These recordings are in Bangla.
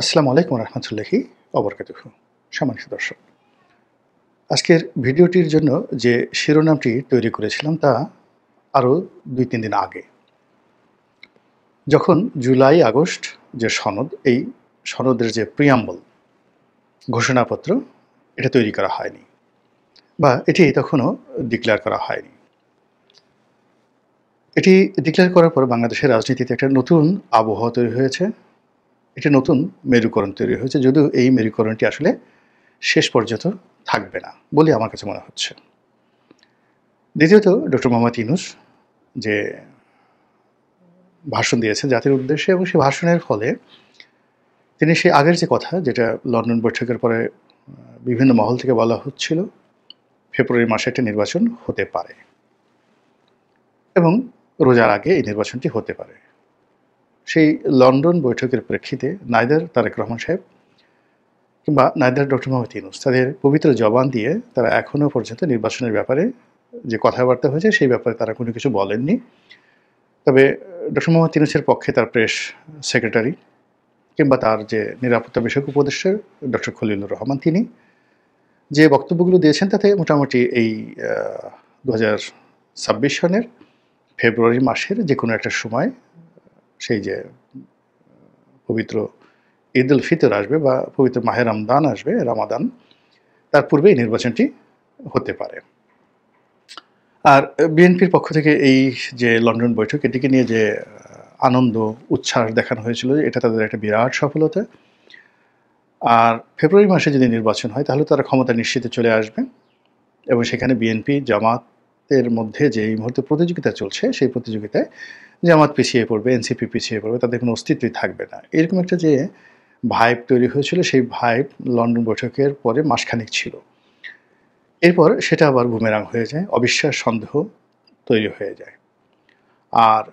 আসসালামু আলাইকুম রহমতুল্লাহি ওবরকাতুহু। সম্মানিত দর্শক, আজকের ভিডিওটির জন্য যে শিরোনামটি তৈরি করেছিলাম তা আরও ২-৩ দিন আগে, যখন জুলাই আগস্ট যে সনদ, এই সনদের যে প্রিয়াম্বল ঘোষণাপত্র, এটা তৈরি করা হয়নি বা এটি তখনও ডিক্লেয়ার করা হয়নি। এটি ডিক্লেয়ার করার পর বাংলাদেশের রাজনীতিতে একটা নতুন আবহাওয়া তৈরি হয়েছে, একটি নতুন মেরুকরণ তৈরি হয়েছে, যদিও এই মেরুকরণটি আসলে শেষ পর্যন্ত থাকবে না বলে আমার কাছে মনে হচ্ছে। দ্বিতীয়ত, ডক্টর মোহাম্মদ ইউনূস যে ভাষণ দিয়েছেন জাতির উদ্দেশ্যে, এবং সেই ভাষণের ফলে তিনি সেই আগের যে কথা, যেটা লন্ডন বৈঠকের পরে বিভিন্ন মহল থেকে বলা হচ্ছিল, ফেব্রুয়ারি মাসে একটা নির্বাচন হতে পারে এবং রোজার আগে এই নির্বাচনটি হতে পারে। সেই লন্ডন বৈঠকের প্রেক্ষিতে নাইদার তারেক রহমান সাহেব কিংবা নাইদার ডক্টর মোহাম্মদ ইউনূস তাদের পবিত্র জবান দিয়ে তারা এখনও পর্যন্ত নির্বাচনের ব্যাপারে যে কথাবার্তা হয়েছে সেই ব্যাপারে তারা কোনো কিছু বলেননি। তবে ডক্টর মোহাম্মদ ইউনূসের পক্ষে তার প্রেস সেক্রেটারি কিংবা তার যে নিরাপত্তা বিষয়ক উপদেষ্টা ডক্টর খলিলুর রহমান, তিনি যে বক্তব্যগুলো দিয়েছেন তাতে মোটামুটি এই 2026 সনের ফেব্রুয়ারি মাসের যে কোনো একটা সময়, সেই যে পবিত্র ঈদ উল ফিতর আসবে বা পবিত্র মাহে রমদান আসবে, রামাদান, তার পূর্বে এই নির্বাচনটি হতে পারে। আর বিএনপির পক্ষ থেকে এই যে লন্ডন বৈঠক, এটিকে নিয়ে যে আনন্দ উচ্ছ্বাস দেখানো হয়েছিল, এটা তাদের একটা বিরাট সফলতা। আর ফেব্রুয়ারি মাসে যদি নির্বাচন হয় তাহলে তারা ক্ষমতা নিশ্চিতে চলে আসবে এবং সেখানে বিএনপি জামাতের মধ্যে যে এই মুহূর্তে প্রতিযোগিতা চলছে, সেই প্রতিযোগিতায় জামাত পিছিয়ে পড়বে, এনসিপি পিছিয়ে পড়বে, তাদের কোনো অস্তিত্বই থাকবে না। এরকম একটা যে ভাইব তৈরি হয়েছিল, সেই ভাইব লন্ডন বৈঠকের পরে মাসখানেক ছিল। এরপর সেটা আবার বুমেরাং হয়ে যায়, অবিশ্বাস সন্দেহ তৈরি হয়ে যায়। আর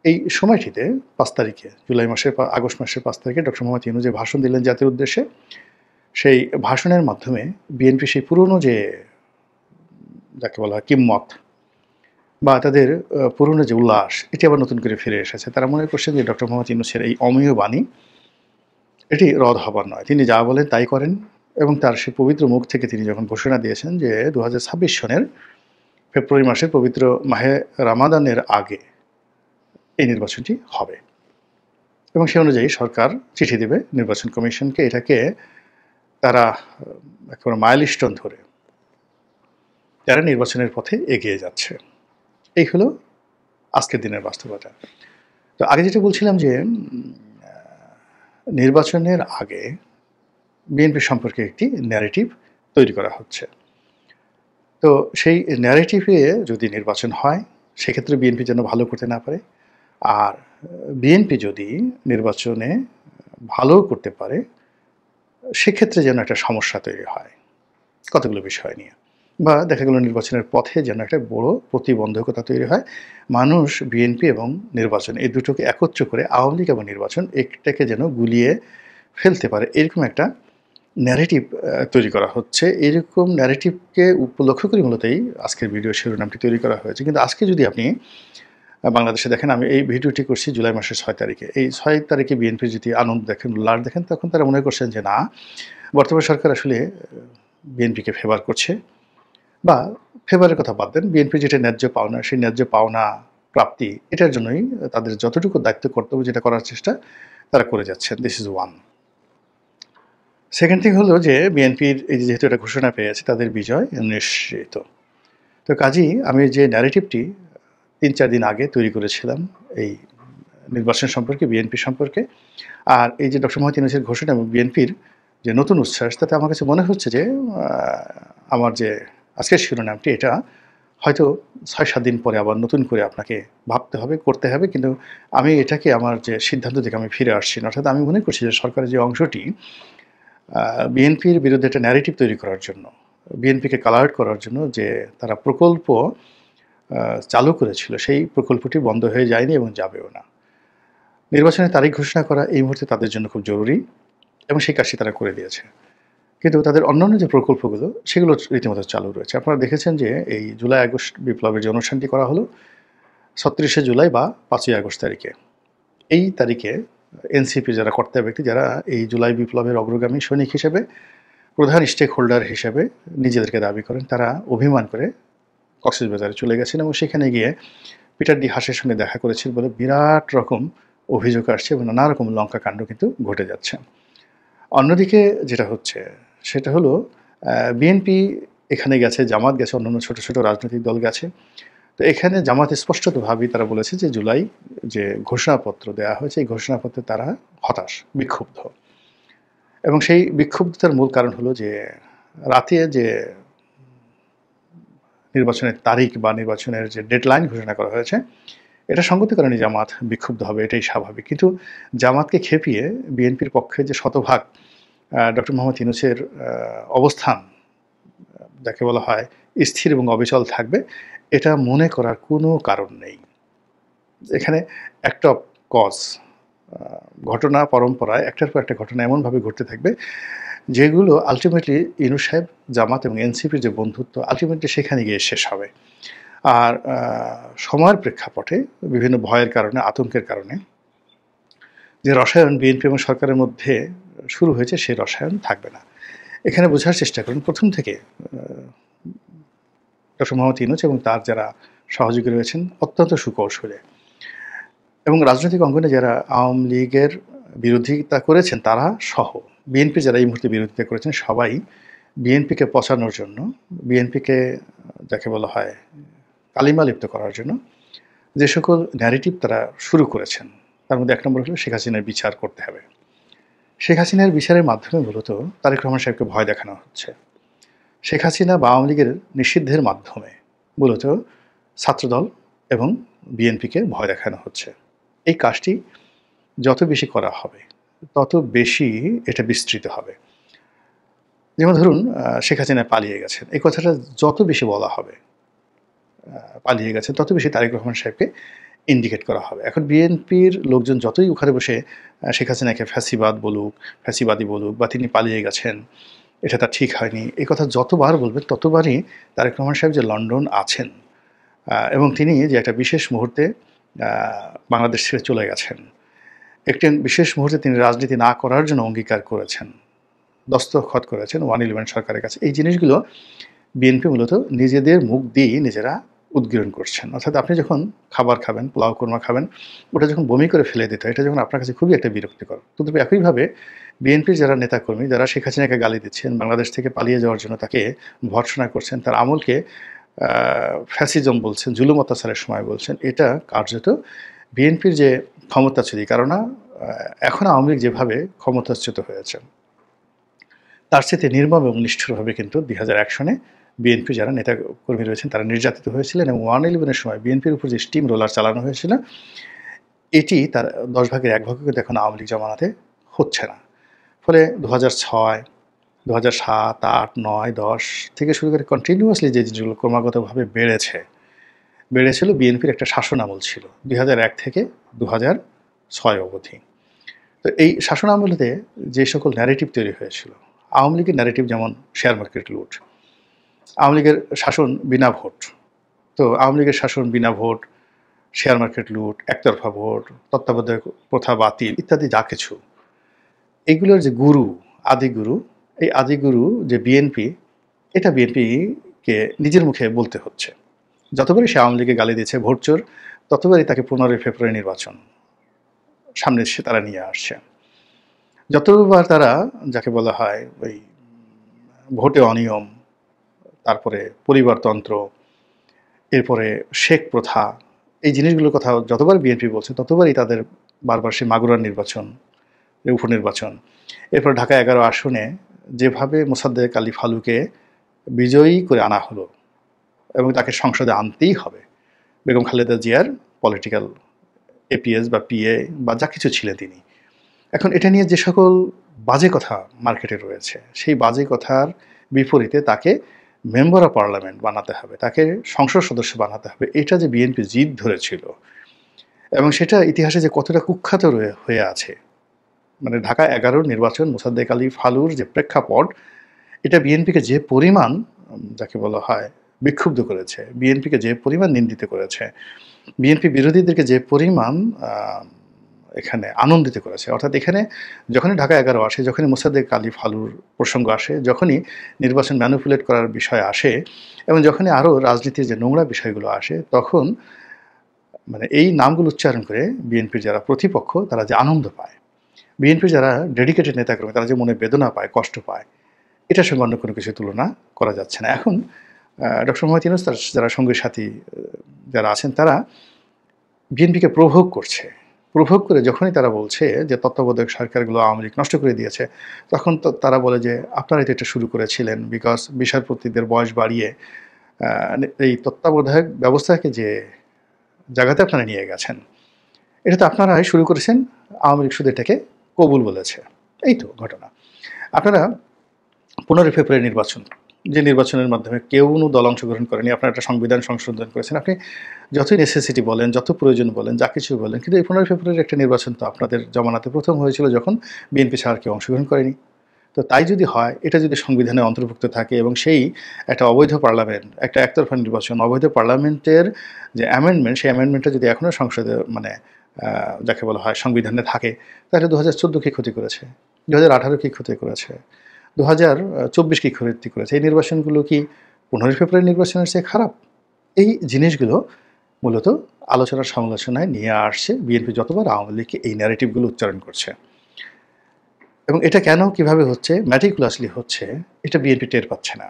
এই সময়টিতে 5 তারিখে, আগস্ট মাসের 5 তারিখে ডক্টর মোহাম্মদ ইউনূস যে ভাষণ দিলেন জাতির উদ্দেশ্যে, সেই ভাষণের মাধ্যমে বিএনপি সেই পুরনো যে, যাকে বলা হয় কিম্মত, বা তাদের পুরনো যে উল্লাস, এটি আবার নতুন করে ফিরে এসেছে। তারা মনে করছেন যে ডক্টর মোহাম্মদ ইউনূসের এই অমেয় বাণী, এটি রদ হবার নয়, তিনি যা বলেন তাই করেন। এবং তার সেই পবিত্র মুখ থেকে তিনি যখন ঘোষণা দিয়েছেন যে 2026 সনের ফেব্রুয়ারি মাসের পবিত্র মাহে রামাদানের আগে এই নির্বাচনটি হবে, এবং সে অনুযায়ী সরকার চিঠি দেবে নির্বাচন কমিশনকে। এটাকে তারা একেবারে মাইলস্টোন ধরে তারা নির্বাচনের পথে এগিয়ে যাচ্ছে। এই হলো আজকের দিনের বাস্তবতা। তো আগে যেটা বলছিলাম যে নির্বাচনের আগে বিএনপি সম্পর্কে একটি ন্যারেটিভ তৈরি করা হচ্ছে। তো সেই ন্যারেটিভে যদি নির্বাচন হয়, সেক্ষেত্রে বিএনপি যেন ভালো করতে না পারে, আর বিএনপি যদি নির্বাচনে ভালো করতে পারে, সেক্ষেত্রে যেন একটা সমস্যা তৈরি হয় কতগুলো বিষয় নিয়ে, বা দেখা গেল নির্বাচনের পথে যেন একটা বড় প্রতিবন্ধকতা তৈরি হয়। মানুষ বিএনপি এবং নির্বাচন এই দুটোকে একত্র করে, আওয়ামী লীগ এবং নির্বাচন, একটাকে যেন গুলিয়ে ফেলতে পারে, এরকম একটা ন্যারেটিভ তৈরি করা হচ্ছে। এরকম ন্যারেটিভকে উপলক্ষ করে মূলত এই আজকের ভিডিও শিরোনামটি তৈরি করা হয়েছে। কিন্তু আজকে যদি আপনি বাংলাদেশে দেখেন, আমি এই ভিডিওটি করছি জুলাই মাসের 6 তারিখে, এই 6 তারিখে বিএনপি যদি আনন্দ দেখেন, উল্লাস দেখেন, তখন তারা মনে করছেন যে না, বর্তমান সরকার আসলে বিএনপিকে ফেভার করছে, বা ফেভারের কথা বাদ দেন, বিএনপি যেটা ন্যায্য পাওনা, সেই ন্যায্য পাওনা প্রাপ্তি, এটার জন্যই তাদের যতটুকু দায়িত্ব কর্তব্য যেটা করার চেষ্টা তারা করে যাচ্ছেন। This is one. Second thing হলো যে বিএনপির এই যেহেতু এটা ঘোষণা পেয়েছে, তাদের বিজয় নিশ্চিত। তো কাজেই আমি যে ন্যারেটিভটি 3-4 দিন আগে তৈরি করেছিলাম এই নির্বাচন সম্পর্কে, বিএনপি সম্পর্কে, আর এই যে ডক্টর মোহাম্মদ ইউনূসের ঘোষণা এবং বিএনপির যে নতুন উচ্ছ্বাস, তাতে আমার কাছে মনে হচ্ছে যে আমার যে আজকের শিরোনামটি, এটা হয়তো 6-7 দিন পরে আবার নতুন করে আপনাকে ভাবতে হবে, করতে হবে। কিন্তু আমি এটাকে আমার যে সিদ্ধান্ত থেকে আমি ফিরে আসছি না। অর্থাৎ আমি মনে করছি যে সরকারের যে অংশটি বিএনপির বিরুদ্ধে একটা ন্যারেটিভ তৈরি করার জন্য, বিএনপিকে কালার্ড করার জন্য যে তারা প্রকল্প চালু করেছিল, সেই প্রকল্পটি বন্ধ হয়ে যায়নি এবং যাবেও না। নির্বাচনের তারিখ ঘোষণা করা এই মুহূর্তে তাদের জন্য খুব জরুরি, এবং সেই কাজটি তারা করে দিয়েছে। কিন্তু তাদের অন্যান্য যে প্রকল্পগুলো, সেগুলো রীতিমতো চালু রয়েছে। আপনারা দেখেছেন যে এই জুলাই আগস্ট বিপ্লবের যে অনুষ্ঠানটি করা হলো 36শে জুলাই বা 5ই আগস্ট তারিখে, এই তারিখে এনসিপি যারা কর্তা ব্যক্তি, যারা এই জুলাই বিপ্লবের অগ্রগামী সৈনিক হিসেবে, প্রধান স্টেক হোল্ডার হিসেবে নিজেদেরকে দাবি করেন, তারা অভিমান করে কক্সবাজারে চলে গেছেন এবং সেখানে গিয়ে পিটার ডি হাসের সঙ্গে দেখা করেছিল বলে বিরাট রকম অভিযোগ আসছে এবং নানা রকম লঙ্কা কাণ্ড কিন্তু ঘটে যাচ্ছে। অন্যদিকে যেটা হচ্ছে সেটা হলো বিএনপি এখানে গেছে, জামাত গেছে, অন্যান্য ছোট ছোট রাজনৈতিক দল গেছে। তো এখানে জামাত স্পষ্টতভাবেই তারা বলেছে যে জুলাই যে ঘোষণাপত্র দেওয়া হয়েছে, এই ঘোষণাপত্রে তারা হতাশ, বিক্ষুব্ধ। এবং সেই বিক্ষুব্ধতার মূল কারণ হলো যে রাতে যে নির্বাচনের তারিখ বা নির্বাচনের যে ডেডলাইন ঘোষণা করা হয়েছে, এটা সঙ্গতি কারণে জামাত বিক্ষুব্ধ হবে, এটাই স্বাভাবিক। কিন্তু জামাতকে খেপিয়ে বিএনপির পক্ষে যে শতভাগ ডক্টর মোহাম্মদ ইউনূসের অবস্থান, যাকে বলা হয় স্থির এবং অবিচল থাকবে, এটা মনে করার কোনো কারণ নেই। এখানে একটা কজ, ঘটনা পরম্পরায় একটার পর একটা ঘটনা এমনভাবে ঘটতে থাকবে যেগুলো আলটিমেটলি ইউনূস সাহেব, জামাত এবং এনসিপির যে বন্ধুত্ব আলটিমেটলি সেখানে গিয়ে শেষ হবে। আর সময়ের প্রেক্ষাপটে বিভিন্ন ভয়ের কারণে, আতঙ্কের কারণে যে রসায়ন বিএনপি এবং সরকারের মধ্যে শুরু হয়েছে, সেই রসায়ন থাকবে না। এখানে বোঝার চেষ্টা করুন, প্রথম থেকে ডক্টর মোহাম্মদ ইউনূস এবং তার যারা সহযোগী রয়েছেন অত্যন্ত সুকৌশলে, এবং রাজনৈতিক অঙ্গনে যারা আওয়ামী লীগের বিরোধিতা করেছেন তারা সহ বিএনপি যারা এই মুহূর্তে বিরোধিতা করেছেন, সবাই বিএনপিকে পচানোর জন্য, বিএনপিকে যাকে বলা হয় কালিমা লিপ্ত করার জন্য যে সকল ন্যারেটিভ তারা শুরু করেছেন, তার মধ্যে এক নম্বর হলো শেখ হাসিনার বিচার করতে হবে। শেখ হাসিনার বিচারের মাধ্যমে মূলত তারেক রহমান সাহেবকে ভয় দেখানো হচ্ছে। শেখ হাসিনা বা আওয়ামী লীগের নিষিদ্ধের মাধ্যমে মূলত ছাত্রদল এবং বিএনপিকে ভয় দেখানো হচ্ছে। এই কাজটি যত বেশি করা হবে তত বেশি এটা বিস্তৃত হবে। যেমন ধরুন শেখ হাসিনা পালিয়ে গেছেন, এই কথাটা যত বেশি বলা হবে পালিয়ে গেছে, তত বেশি তারেক রহমান সাহেবকে ইন্ডিকেট করা হবে। এখন বিএনপির লোকজন যতই ওখানে বসে শেখ হাসিনাকে ফ্যাসিবাদী বলুক বা তিনি পালিয়ে গেছেন, এটা তার ঠিক হয়নি, এই কথা যতবার বলবেন ততবারই তারেক রহমান সাহেব যে লন্ডন আছেন এবং তিনি যে একটা বিশেষ মুহূর্তে বাংলাদেশ ছেড়ে চলে গেছেন, একটি বিশেষ মুহূর্তে তিনি রাজনীতি না করার জন্য অঙ্গীকার করেছেন, দস্তখত করেছেন 111 সরকারের কাছে, এই জিনিসগুলো বিএনপি মূলত নিজেদের মুখ দিয়েই নিজেরা উদ্গীরণ করছেন। অর্থাৎ আপনি যখন খাবার খাবেন, পোলাও কোরমা খাবেন, ওটা যখন বমি করে ফেলে দিতে হয়, এটা যখন আপনার কাছে খুবই একটা বিরক্তিকর। কিন্তু একইভাবে বিএনপির যারা নেতাকর্মী, যারা শেখ হাসিনাকে গালি দিচ্ছেন, বাংলাদেশ থেকে পালিয়ে যাওয়ার জন্য তাকে ভর্ৎসনা করছেন, তার আমলকে ফ্যাসিজম বলছেন, জুলুম অত্যাচারের সময় বলছেন, এটা কার্যত বিএনপির যে ক্ষমতাচ্যুতি, কারণ এখন আওয়ামী লীগ যেভাবে ক্ষমতাচ্যুত হয়েছে তার সাথে নির্মম এবং নিষ্ঠুরভাবে কিন্তু 2001 সনে বিএনপি যারা নেতা কর্মী রয়েছেন তারা নির্যাতিত হয়েছিলেন এবং 111-এর সময় বিএনপির উপর যে স্টিম রোলার চালানো হয়েছিল, এটি তার 10 ভাগের 1 ভাগও কিন্তু এখন আওয়ামী লীগ জমানাতে হচ্ছে না। ফলে 2006, 2007, 8, 9, 10 থেকে শুরু করে কন্টিনিউয়াসলি যে জিনিসগুলো ক্রমাগতভাবে বেড়েছিল, বিএনপির একটা শাসন আমল ছিল 2001 থেকে 2006 অবধি। তো এই শাসন আমলেতে যে সকল ন্যারেটিভ তৈরি হয়েছিল, আওয়ামী লীগের ন্যারেটিভ যেমন শেয়ার মার্কেট লুট, আওয়ামী লীগের শাসন বিনা ভোট, তো আওয়ামী লীগের শাসন বিনা ভোট, শেয়ার মার্কেট লুট, একতরফা ভোট, তত্ত্বাবধায়ক প্রথা বাতিল ইত্যাদি যা কিছু, এগুলোর যে গুরু, আদিগুরু, এই আদিগুরু যে বিএনপি, এটা বিএনপিকে নিজের মুখে বলতে হচ্ছে। যতবারই সে আওয়ামী লীগে গালি দিচ্ছে ভোটচোর, ততবারই তাকে 15 ফেব্রুয়ারি নির্বাচন সামনে এসে তারা নিয়ে আসছে। যতবার তারা যাকে বলা হয় ওই ভোটে অনিয়ম, তারপরে পরিবারতন্ত্র, এরপরে শেখ প্রথা, এই জিনিসগুলোর কথা যতবার বিএনপি বলছে ততবারই তাদের বারবার সে মাগুরার নির্বাচন, উপনির্বাচন, এরপর ঢাকা 11 আসনে যেভাবে মোসাদ্দেক আলী ফালুকে বিজয়ী করে আনা হলো এবং তাকে সংসদে আনতেই হবে, বেগম খালেদা জিয়ার পলিটিক্যাল এপিএস বা পিএ বা যা কিছু ছিলেন তিনি। এখন এটা নিয়ে যে সকল বাজে কথা মার্কেটে রয়েছে, সেই বাজে কথার বিপরীতে তাকে মেম্বার অফ পার্লামেন্ট বানাতে হবে, তাকে সংসদ সদস্য বানাতে হবে, এটা যে বিএনপি জিদ ধরেছিল এবং সেটা ইতিহাসে যে কতটা কুখ্যাত হয়ে আছে, মানে ঢাকা 11 নির্বাচন, মোসাদ্দেক আলী ফালুর যে প্রেক্ষাপট, এটা বিএনপিকে যে পরিমাণ যাকে বলা হয় বিক্ষুব্ধ করেছে, বিএনপিকে যে পরিমাণ নিন্দিত করেছে, বিএনপি বিরোধীদেরকে যে পরিমাণ এখানে আনন্দিত করেছে। অর্থাৎ এখানে যখনই ঢাকা ১১ আসে, যখনই মোসাদ্দেক আলী ফালুর প্রসঙ্গ আসে, যখনই নির্বাচন ম্যানিপুলেট করার বিষয় আসে এবং যখনই আরও রাজনীতির যে নোংরা বিষয়গুলো আসে, তখন মানে এই নামগুলো উচ্চারণ করে বিএনপির যারা প্রতিপক্ষ তারা যে আনন্দ পায়, বিএনপির যারা ডেডিকেটেড নেতাকর্মী তারা যে মনে বেদনা পায়, কষ্ট পায়, এটার সঙ্গে অন্য কোনো কিছু তুলনা করা যাচ্ছে না। এখন ডক্টর মোহাম্মদ ইউনূস তার যারা সঙ্গী সাথী যারা আছেন তারা বিএনপিকে প্রভোগ করছে। প্রভোগ করে যখনই তারা বলছে যে তত্ত্বাবধায়ক সরকারগুলো আওয়ামী লীগ নষ্ট করে দিয়েছে, তখন তো তারা বলে যে আপনারাই তো এটা শুরু করেছিলেন, বিকজ বিচারপতিদের বয়স বাড়িয়ে এই তত্ত্বাবধায়ক ব্যবস্থাকে যে জায়গাতে আপনারা নিয়ে গেছেন, এটা তো আপনারাই শুরু করেছেন, আওয়ামী লীগ শুধু এটাকে কবুল বলেছে। এই তো ঘটনা। আপনারা 15 ফেব্রুয়ারি নির্বাচন, যে নির্বাচনের মাধ্যমে কেউ দল অংশগ্রহণ করেনি, আপনারা একটা সংবিধান সংশোধন করেছেন, আপনি যতই নেসেসিটি বলেন, যত প্রয়োজন বলেন, যা কিছু বলেন, কিন্তু এই 15 ফেব্রুয়ারি একটা নির্বাচন তো আপনাদের জমানাতে প্রথম হয়েছিল যখন বিএনপি ছাড়া কেউ অংশগ্রহণ করেনি। তো তাই যদি হয়, এটা যদি সংবিধানে অন্তর্ভুক্ত থাকে এবং সেই একটা অবৈধ পার্লামেন্ট, একটা একতরফা নির্বাচন, অবৈধ পার্লামেন্টের যে অ্যামেন্ডমেন্ট, সেই অ্যামেন্ডমেন্টটা যদি এখনও সংসদে মানে যাকে বলা হয় সংবিধানে থাকে, তাহলে 2014 কী ক্ষতি করেছে, 2018 কী ক্ষতি করেছে, 2024 কী ক্ষতি করেছে, এই নির্বাচনগুলো কি 15 ফেব্রুয়ারি নির্বাচনের চেয়ে খারাপ? এই জিনিসগুলো মূলত আলোচনার সমালোচনায় নিয়ে আসছে বিএনপি যতবার আওয়ামী লীগকে এই ন্যারেটিভগুলো উচ্চারণ করছে। এবং এটা কেন কিভাবে হচ্ছে, ম্যাটিকুলাসলি হচ্ছে, এটা বিএনপি টের পাচ্ছে না।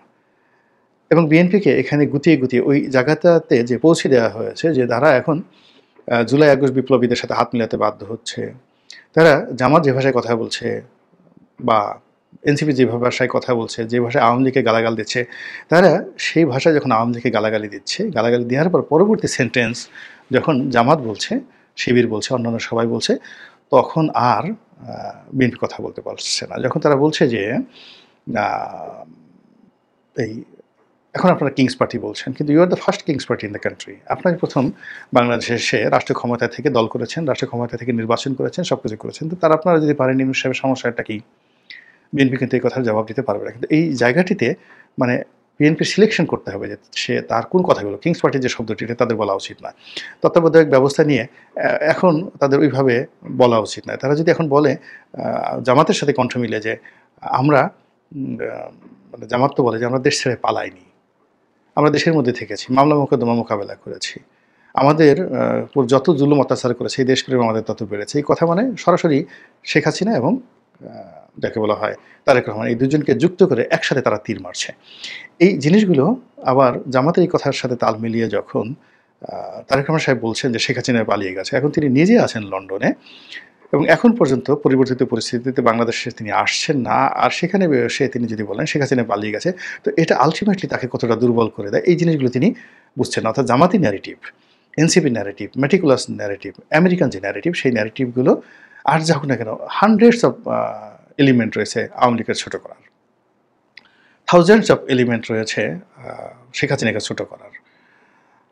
এবং বিএনপিকে এখানে গুতিয়ে গুতিয়ে ওই জায়গাটাতে যে পৌঁছে দেওয়া হয়েছে যে তারা এখন জুলাই আগস্ট বিপ্লবীদের সাথে হাত মিলাতে বাধ্য হচ্ছে, তারা জামাত যে ভাষায় কথা বলছে বা এনসিপি যে ভাষায় কথা বলছে, যে ভাষায় আওয়ামী লীগকে গালাগাল দিচ্ছে, তারা সেই ভাষায় যখন আওয়ামী লীগকে গালাগালি দিচ্ছে, গালাগালি দেওয়ার পর পরবর্তী সেন্টেন্স যখন জামাত বলছে, শিবির বলছে, অন্যান্য সবাই বলছে, তখন আর বিএনপি কথা বলতে পারছে না। যখন তারা বলছে যে এই এখন আপনারা কিংস পার্টি বলছেন, কিন্তু you are the first king's party in the country. আপনার প্রথম বাংলাদেশে এসে রাষ্ট্র ক্ষমতা থেকে দল করেছেন, রাষ্ট্র ক্ষমতা থেকে নির্বাচন করেছেন, সব কিছু করেছেন, তো তারা আপনারা যদি পারেন ইউনূস সাহেবের সমস্যাটা কি? বিএনপি কিন্তু এই কথার জবাব দিতে পারবে না। কিন্তু এই জায়গাটিতে মানে বিএনপির সিলেকশন করতে হবে যে সে তার কোন কথাগুলো, কিংস পার্টির যে শব্দটি এটা তাদের বলা উচিত না। তত্ত্বাবধায়ক ব্যবস্থা নিয়ে এখন তাদের ওইভাবে বলা উচিত না। তারা যদি এখন বলে জামাতের সাথে কণ্ঠ মিলে যে আমরা মানে জামাত তো বলে যে আমরা দেশ ছেড়ে পালাইনি, আমরা দেশের মধ্যে থেকেছি, মামলা মোকদ্দমা মোকাবেলা করেছি, আমাদের যত জুলুম অত্যাচার করেছে এই দেশপ্রেম আমাদের তত বেড়েছে। এই কথা মানে সরাসরি শেখ হাসিনা এবং যাকে বলা হয় তারেক রহমান, এই দুজনকে যুক্ত করে একসাথে তারা তীর মারছে। এই জিনিসগুলো আবার জামাতের এই কথার সাথে তাল মিলিয়ে যখন তারেক রহমান সাহেব বলছেন যে শেখ হাসিনা পালিয়ে গেছে, এখন তিনি নিজে আছেন লন্ডনে এবং এখন পর্যন্ত পরিবর্তিত পরিস্থিতিতে বাংলাদেশে তিনি আসছেন না, আর সেখানে সে তিনি যদি বলেন শেখ হাসিনা পালিয়ে গেছে, তো এটা আলটিমেটলি তাকে কতটা দুর্বল করে দেয়, এই জিনিসগুলো তিনি বুঝছেন না। অর্থাৎ জামাতি narrative, NCP narrative, meticulous narrative, American যে ন্যারেটিভ, সেই ন্যারেটিভগুলো আর যা হোক না কেন হান্ড্রেডস অফ এলিমেন্ট রয়েছে আওয়ামী লীগের ছোটো করার, থাউজেন্ডস অফ এলিমেন্ট রয়েছে শেখ হাসিনাকে ছোটো করার,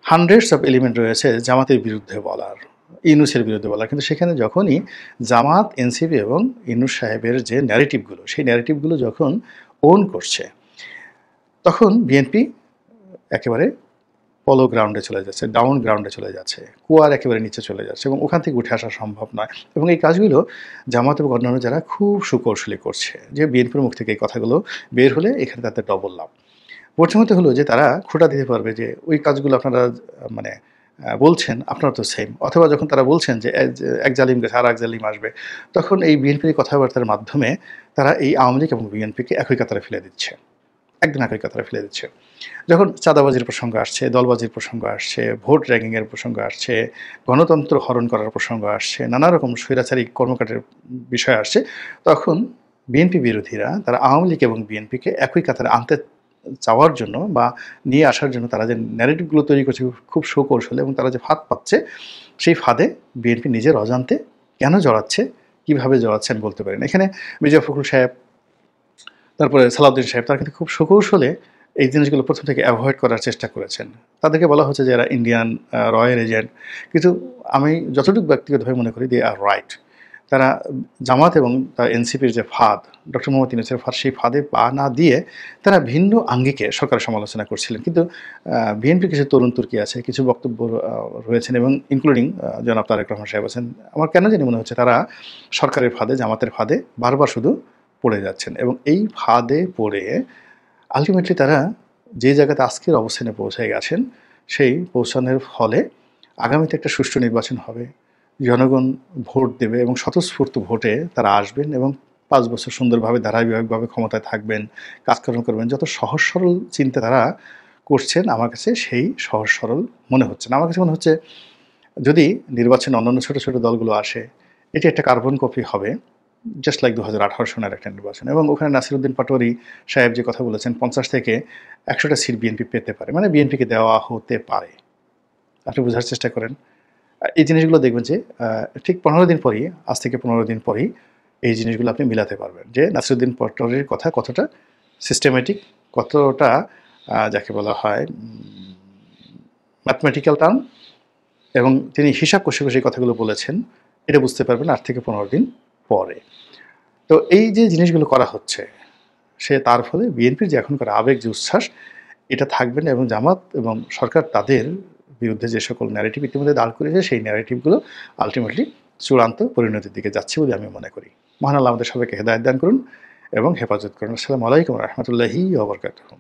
হান্ড্রেডস অফ এলিমেন্ট রয়েছে জামাতের বিরুদ্ধে বলার, ইউনূসের বিরুদ্ধে বলার। কিন্তু সেখানে যখনই জামাত, এনসিপি এবং ইউনূস সাহেবের যে ন্যারেটিভগুলো, সেই ন্যারেটিভগুলো যখন ওন করছে, তখন বিএনপি একেবারে পলো গ্রাউন্ডে চলে যাচ্ছে, ডাউন গ্রাউন্ডে চলে যাচ্ছে, কুয়ার একেবারে নিচে চলে যাচ্ছে এবং ওখান থেকে উঠে আসা সম্ভব নয়। এবং এই কাজগুলো জামাত এবং অন্যান্য যারা খুব সুকৌশলী করছে, যে বিএনপির মুখ থেকে এই কথাগুলো বের হলে এখানে তাদের ডবল লাভ। প্রথমত হলো যে তারা খোঁটা দিতে পারবে যে ওই কাজগুলো আপনারা মানে বলছেন, আপনারা তো সেম। অথবা যখন তারা বলছেন যে এক জালিম গেছে আর এক জালিম আসবে, তখন এই বিএনপির কথাবার্তার মাধ্যমে তারা এই আওয়ামী লীগ এবং বিএনপিকে একই কাতারে ফেলে দিচ্ছে, একদম একই কাতারে ফেলে দিচ্ছে। যখন চাঁদাবাজির প্রসঙ্গ আসছে, দলবাজির প্রসঙ্গ আসছে, ভোট র্যাগিংয়ের প্রসঙ্গ আসছে, গণতন্ত্র হরণ করার প্রসঙ্গ আসছে, নানা রকম স্বৈরাচারী কর্মকাণ্ডের বিষয় আসছে, তখন বিএনপি বিরোধীরা তারা আওয়ামী লীগ এবং বিএনপিকে একই কাতারে আনতে চাওয়ার জন্য বা নিয়ে আসার জন্য তারা যে ন্যারেটিভগুলো তৈরি করছে খুব সুকৌশলে, এবং তারা যে ফাঁদ পাচ্ছে, সেই ফাঁদে বিএনপি নিজের অজান্তে কেন জড়াচ্ছে, কীভাবে জড়াচ্ছে আমি বলতে পারি না। এখানে মির্জা ফখরুল সাহেব, তারপরে সালাউদ্দিন সাহেব, তারা কিন্তু খুব সুকৌশলে এই জিনিসগুলো প্রথম থেকে অ্যাভয়েড করার চেষ্টা করেছেন। তাদেরকে বলা হচ্ছে যে এরা ইন্ডিয়ান রয়্যাল এজেন্ট, কিন্তু আমি যতটুকু ব্যক্তিগতভাবে মনে করি দে আর রাইট। তারা জামাত এবং এনসিপির যে ফাঁদ, ডক্টর মোহাম্মদ ইউনূসের ফাঁদ, সেই ফাঁদে পা না দিয়ে তারা ভিন্ন আঙ্গিকে সরকারের সমালোচনা করছিলেন। কিন্তু বিএনপির কিছু তরুণ তুর্কি আছে, কিছু বক্তব্য রয়েছেন এবং ইনক্লুডিং জনাব তারেক রহমান সাহেব আছেন। আমার কেন জানি মনে হচ্ছে তারা সরকারের ফাঁদে, জামাতের ফাঁদে বারবার শুধু পড়ে যাচ্ছেন এবং এই ফাঁদে পড়ে আলটিমেটলি তারা যে জায়গাতে আজকের অবস্থানে পৌঁছে গেছেন, সেই পৌঁছানোর ফলে আগামীতে একটা সুষ্ঠু নির্বাচন হবে, জনগণ ভোট দেবে এবং স্বতঃস্ফূর্ত ভোটে তারা আসবেন এবং 5 বছর সুন্দরভাবে ধারাবাহিকভাবে ক্ষমতায় থাকবেন, কাজকর্ম করবেন। যত সহজ সরল চিন্তা তারা করছেন, আমার কাছে সেই সহজ সরল মনে হচ্ছে না। আমার কাছে মনে হচ্ছে যদি নির্বাচনে অন্যান্য ছোট ছোট দলগুলো আসে, এটি একটা কার্বন কপি হবে, জাস্ট লাইক 2018 সনের একটা নির্বাচন। এবং ওখানে নাসিরউদ্দিন পাটোয়ারি সাহেব যে কথা বলেছেন 50 থেকে 100টা সিট বিএনপি পেতে পারে, মানে বিএনপিকে দেওয়া হতে পারে। আপনি বোঝার চেষ্টা করেন। এই জিনিসগুলো দেখবেন যে ঠিক 15 দিন পরেই, আজ থেকে 15 দিন পরেই এই জিনিসগুলো আপনি মিলাতে পারবেন যে নাসিরউদ্দিন পাটোয়ারির কথা কতটা সিস্টেমেটিক, কতটা যাকে বলা হয় ম্যাথমেটিক্যাল টার্ম, এবং তিনি হিসাব কষে কষে কথাগুলো বলেছেন, এটা বুঝতে পারবেন 8 থেকে 15 দিন পরে। তো এই যে জিনিসগুলো করা হচ্ছে, তার ফলে বিএনপির যে এখন করা আবেগ যে উচ্ছ্বাস, এটা থাকবে না এবং জামাত এবং সরকার তাদের বিরুদ্ধে যে সকল ন্যারেটিভ ইতিমধ্যে দাঁড় করেছে, সেই ন্যারেটিভগুলো আলটিমেটলি চূড়ান্ত পরিণতির দিকে যাচ্ছে বলে আমি মনে করি। মহান আল্লাহ আমাদের সবাইকে হেদায়েত দান করুন এবং হেফাজত করুন। আসসালামু আলাইকুম ওয়া রাহমাতুল্লাহি ওয়া বারাকাতুহু।